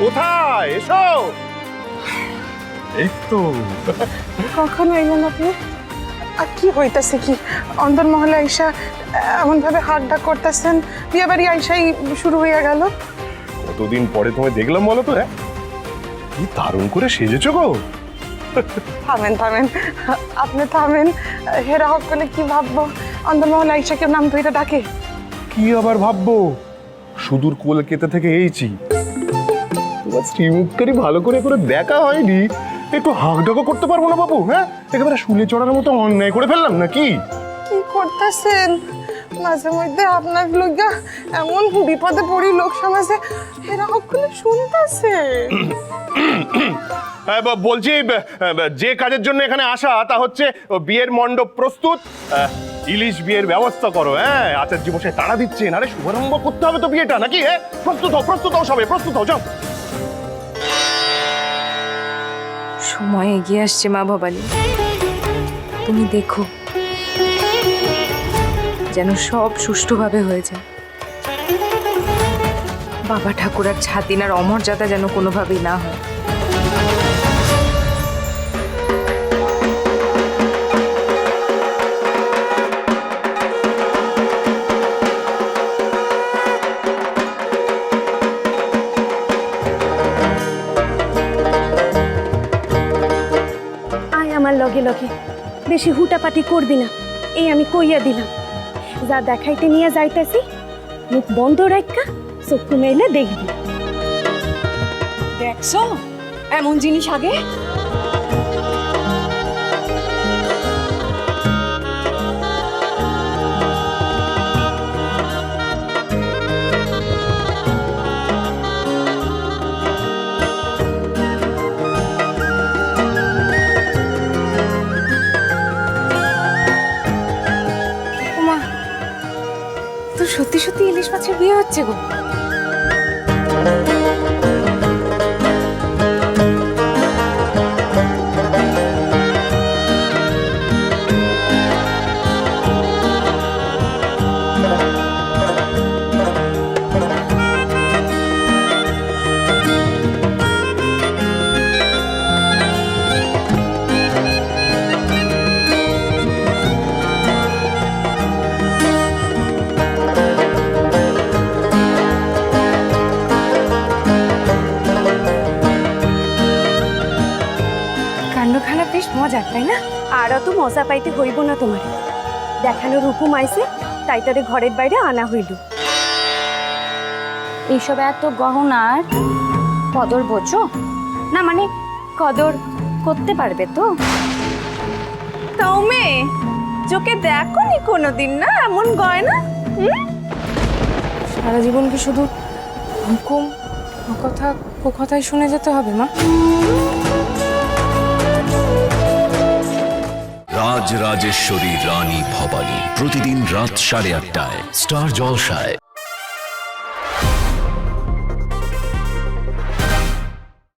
কোথায়? এসো। এই তো। কখন আইলেন আপনি? আর কি হইতাছে কি? অন্দরমহলে আইসা এমন ভাবে হাত ডাক করতেছেন, বিয়ে বাড়ি আইসাই শুরু হইয়া গেল। কতদিন পরে তোমায় দেখলাম বলো তো। হ্যাঁ, কি দারুণ করে সেজেছো গো। থামেন থামেন, আপনি থামেন। হেরা হক করলে কি ভাববো? অন্দরমহলে আইসা কেউ নাম ধইরা ডাকে? কি আবার ভাববো? সুদূর কলকাতা থেকে এইছি, তোমার শ্রীমুখটারই ভালো করে করে দেখা হয়নি, একটু হাঁকডাকও করতে পারবো না বাবু? হ্যাঁ, একেবারে শুলে চড়ানোর মতো অন্যায় করে ফেললাম নাকি? কি করতেছেন? মাঝে মধ্যে আপনার লইগা এমন বিপদে পড়ি লোক সমাজে, হেরা হক করলে শুনতেছে। বলছি, যে কাজের জন্য এখানে আসা তা হচ্ছে বিয়ের মণ্ডপ প্রস্তুত, ইলিশ বিয়ের ব্যবস্থা করো। হ্যাঁ, আচার্য বসে তাড়া দিচ্ছেন, আরে শুভারম্ভ করতে হবে তো বিয়েটা নাকি? হ্যাঁ, প্রস্তুত হও সবাই, প্রস্তুত হও, যাও। সময় এগিয়ে আসছে মা ভবানী, তুমি দেখো যেন সব সুষ্ঠুভাবে হয়ে যায়। বাবা ঠাকুরার ছাতিনার অমর্যাদা যেন কোনোভাবেই না হয়। আমার লগে লগে বেশি হুটাপাটি করবি না, এই আমি কইয়া দিলাম। যা দেখাইতে নিয়ে যাইতেছি মুখ বন্ধ রাখা চক্ষু মেলে দেখবি। দেখছো এমন জিনিস আগে? সত্যি সত্যি ইলিশ মাছের বিয়ে হচ্ছে গো। কাণ্ডখানা বেশ মজার, তাই না? আর অত মজা পাইতে হইব না তোমার, দেখানোর হুকুম আইছে তাই তারে ঘরের বাইরে আনা হইল। এইসব এত গহনার কদর বোঝো না? মানে কদর করতে পারবে তো? তাও মেয়ে চোখে দেখো নি কোনোদিন না এমন গয়না? সারা জীবন কি শুধু হুকুম কথাই শুনে যেতে হবে মা? রাজরাজেশ্বরী রানী ভবানী প্রতিদিন রাত 8:30টায় স্টার জলসায়।